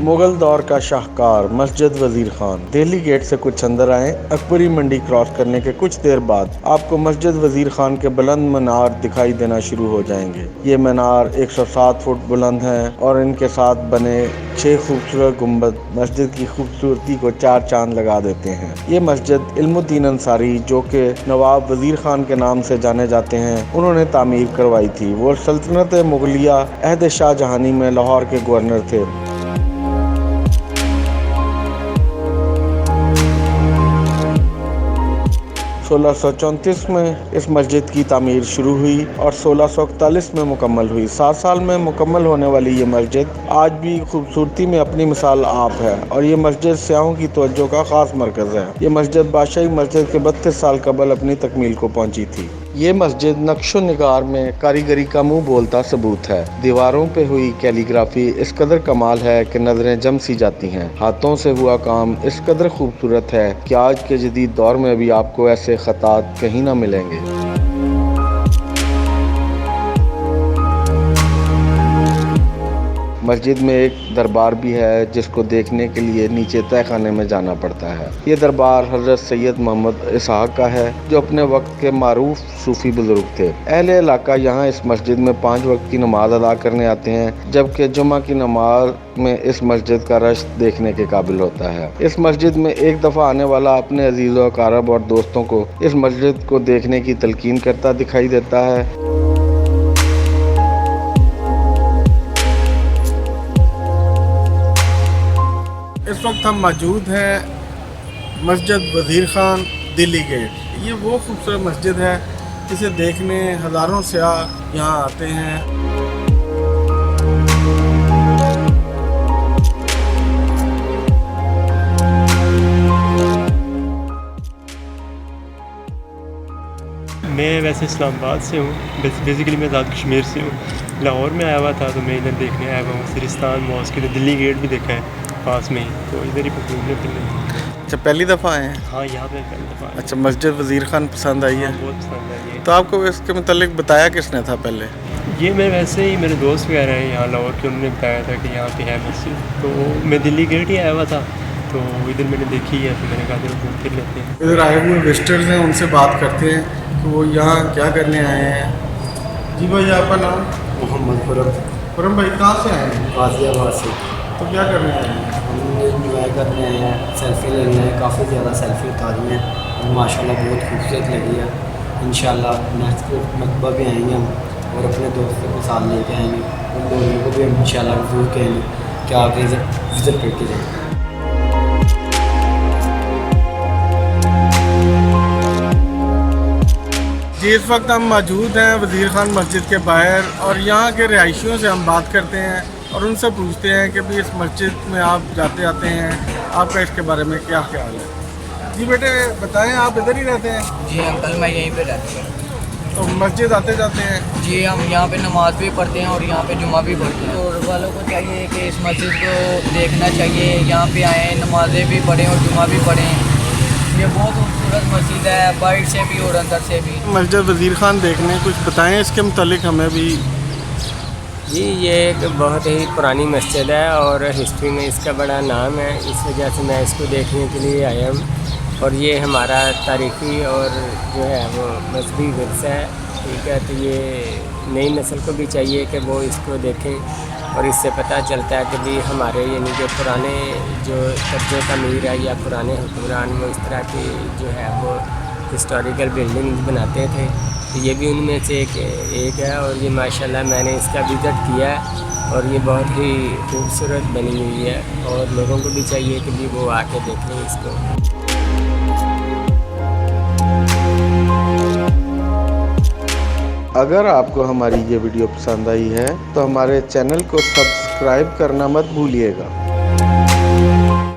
मुगल दौर का शाहकार मस्जिद वजीर खान। दिल्ली गेट से कुछ अंदर आएं, अकबरी मंडी क्रॉस करने के कुछ देर बाद आपको मस्जिद वजीर खान के बुलंद मीनार दिखाई देना शुरू हो जाएंगे। ये मीनार 107 फुट बुलंद हैं और इनके साथ बने 6 खूबसूरत गुंबद मस्जिद की खूबसूरती को 4 चांद लगा देते हैं। ये मस्जिद इल्मुद्दीन अंसारी, जो कि नवाब वजीर खान के नाम से जाने जाते हैं, उन्होंने तामीर करवाई थी। वो सल्तनत मुगलिया अहद शाहजहानी में लाहौर के गवर्नर थे। 1634 में इस मस्जिद की तामीर शुरू हुई और 1641 में मुकम्मल हुई। 7 साल में मुकम्मल होने वाली ये मस्जिद आज भी खूबसूरती में अपनी मिसाल आप है और ये मस्जिद सियाहों की तवज्जो का ख़ास मरकज़ है। ये मस्जिद बादशाही मस्जिद के 32 साल कबल अपनी तकमील को पहुँची थी। ये मस्जिद नक्शो निगार में कारीगरी का मुंह बोलता सबूत है। दीवारों पे हुई कैलीग्राफी इस कदर कमाल है कि नजरें जम सी जाती हैं। हाथों से हुआ काम इस कदर खूबसूरत है कि आज के जदीद दौर में भी आपको ऐसे खतात कहीं ना मिलेंगे। मस्जिद में एक दरबार भी है जिसको देखने के लिए नीचे तहखाने में जाना पड़ता है। ये दरबार हज़रत सैयद मोहम्मद इसहाक का है, जो अपने वक्त के मारूफ सूफी बुजुर्ग थे। अहले इलाका यहाँ इस मस्जिद में 5 वक्त की नमाज अदा करने आते हैं, जबकि जुमा की नमाज में इस मस्जिद का रश देखने के काबिल होता है। इस मस्जिद में एक दफ़ा आने वाला अपने अजीज़ों, अकारब और दोस्तों को इस मस्जिद को देखने की तलकीन करता दिखाई देता है। इस वक्त हम मौजूद हैं मस्जिद वज़ीर ख़ान दिल्ली गेट। ये वो खूबसूरत मस्जिद है जिसे देखने हज़ारों सयाह यहाँ आते हैं। मैं वैसे इस्लामाबाद से हूँ, बेसिकली मैं आज़ाद कश्मीर से हूँ। लाहौर में आया हुआ था तो मैं इधर देखने आया हुआ हूँ। सिरिस्तान मॉस्क, दिल्ली गेट भी देखा है पास में ही, तो इधर ही घूमने फिरने। अच्छा, पहली दफ़ा आए हैं? हाँ, यहाँ पे पहली दफ़ा। अच्छा, मस्जिद वज़ीर ख़ान पसंद आई है? बहुत पसंद आई है। तो आपको इसके मुतालिक बताया किसने था पहले? ये मैं वैसे ही, मेरे दोस्त वगैरह हैं यहाँ लाहौर के, उन्होंने बताया था कि यहाँ पे है मस्जिद। तो मैं दिल्ली गेट ही आया हुआ था, तो इधर मैंने देखी है, तो मैंने कहा चलो घूम फिर लेते हैं। इधर आए हुए विजिटर्स हैं, उनसे बात करते हैं कि वो यहाँ क्या करने आए हैं। जी भाई, आपका नाम? मोहम्मद खुरम भाई, कहाँ से आए हैं? गाज़ियाबाद से। तो क्या करने आए हैं? हम इंजॉय करने आए हैं, सेल्फ़ी लेने हैं, काफ़ी ज़्यादा सेल्फ़ी उतारी हैं और माशाल्लाह बहुत खूबसूरत लगी है। इंशाल्लाह नेक्स्ट मरतबा भी आएंगे हम और अपने दोस्तों को साथ लेके आएंगे। उन लोगों को भी हम इंशाल्लाह ज़रूर कहेंगे कि आगे विज़िट करके जाएँ। जी, इस वक्त हम मौजूद हैं वज़ीर ख़ान मस्जिद के बाहर और यहाँ के रिहायशियों से हम बात करते हैं और उनसे पूछते हैं कि भाई इस मस्जिद में आप जाते आते हैं, आपका इसके बारे में क्या ख्याल है। जी बेटे, बताएं, आप इधर ही रहते हैं? जी अंकल, मैं यहीं पे रहती हूँ। तो मस्जिद आते जाते हैं? जी, हम यहाँ पे नमाज भी पढ़ते हैं और यहाँ पे जुमा भी पढ़ते हैं। और वालों को चाहिए कि इस मस्जिद को देखना चाहिए, यहाँ पे आएँ, नमाजें भी पढ़ें और जुमा भी पढ़ें। ये बहुत खूबसूरत मस्जिद है, बाहर से भी और अंदर से भी। मस्जिद वज़ीर ख़ान देखने, कुछ बताएं इसके मुतालिक हमें भी। जी, ये एक बहुत ही पुरानी मस्जिद है और हिस्ट्री में इसका बड़ा नाम है, इस वजह से मैं इसको देखने के लिए आया हूँ। और ये हमारा तारीख़ी और जो है वो मजहबी विरसा है, ठीक है। तो ये नई नस्ल को भी चाहिए कि वो इसको देखें और इससे पता चलता है कि भी हमारे यानी कि पुराने जो तर्ज तमीर है या पुराने हुक्मरान वो इस तरह की जो है वो हिस्टोरिकल बिल्डिंग बनाते थे। तो ये भी उनमें से एक है और ये माशाल्लाह मैंने इसका विज़िट किया है और ये बहुत ही खूबसूरत बनी हुई है और लोगों को भी चाहिए कि भी वो आके देखें इसको। अगर आपको हमारी ये वीडियो पसंद आई है तो हमारे चैनल को सब्सक्राइब करना मत भूलिएगा।